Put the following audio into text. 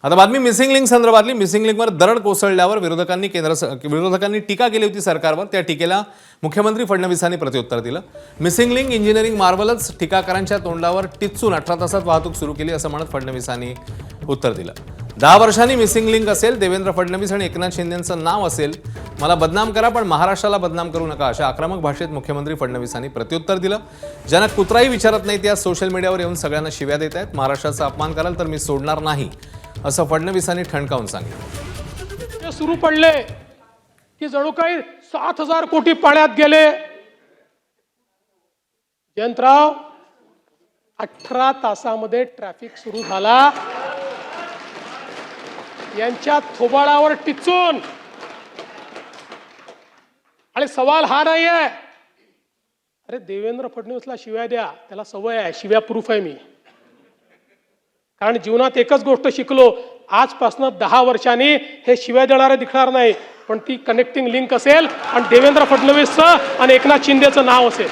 आता बातमी missing link संदर्भातली. मिसिंग लिंकवर दरड कोसळल्यावर विरोधकांनी टीका केली होती सरकारवर. त्या टीकेला मुख्यमंत्री फडणवीसांनी प्रत्युत्तर दिलं. मिसिंग लिंक इंजिनिअरिंग मार्वलच टीकाकारांच्या तोंडावर टिच्चून 18 तासात वाहतूक सुरू केली असं म्हणत फडणवीसांनी उत्तर दिलं. 10 वर्षांनी मिसिंग लिंक असेल, देवेंद्र फडणवीस आणि एकनाथ शिंदेंचं नाव असेल, मला बदनाम करा पण महाराष्ट्राला बदनाम करू नका, अशा आक्रमक भाषेत मुख्यमंत्री फडणवीसांनी प्रत्युत्तर दिलं. ज्यांना कुत्राही विचारत नाही त्या सोशल मीडियावर येऊन सगळ्यांना शिव्या देत आहेत. महाराष्ट्राचा अपमान कराल तर मी सोडणार नाही असं फडणवीसांनी ठणकावून सांगितलं. सुरू पडले की जणू काही 7,000 कोटी पाण्यात गेले. जयंतराव, 18 तासामध्ये ट्रॅफिक सुरू झाला. यांच्या थोबाडावर टिचून. आणि सवाल हा नाही आहे, अरे देवेंद्र फडणवीसला शिव्या द्या, त्याला सवय आहे, शिव्या प्रूफ आहे मी. कारण जीवनात एकच गोष्ट शिकलो, आजपासून 10 वर्षांनी हे शिव्या देणारे दिसणार नाही, पण ती कनेक्टिंग लिंक असेल आणि देवेंद्र फडणवीसचं आणि एकनाथ शिंदेचं नाव असेल.